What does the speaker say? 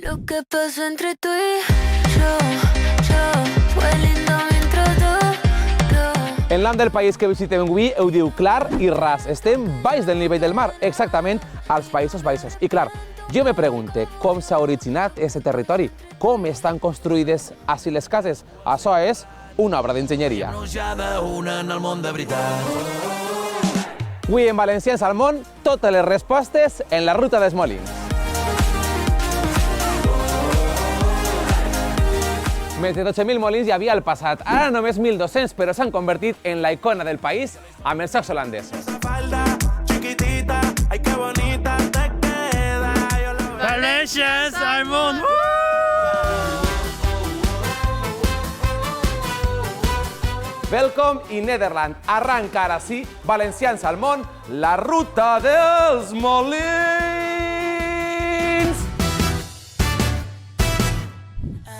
Lo que pasó entre tú y yo, fue lindo mientras duró. En l'am del país que visitem avui ho diu clar i ras. Estem baix del nivell del mar, exactament als Països Baixos. I clar, jo me pregunte com s'ha originat aquest territori, com estan construïdes així les cases. Això és una obra d'enginyeria. Avui en Valencians al món, totes les respostes en la ruta dels Molins. Més de 12.000 molins hi havia al passat, ara només 1.200, però s'han convertit en la icona del país amb els jocs holandesos. Valencians al món! Welcome i Nederland. Arranca ara sí, Valencians al món, la ruta dels Molins!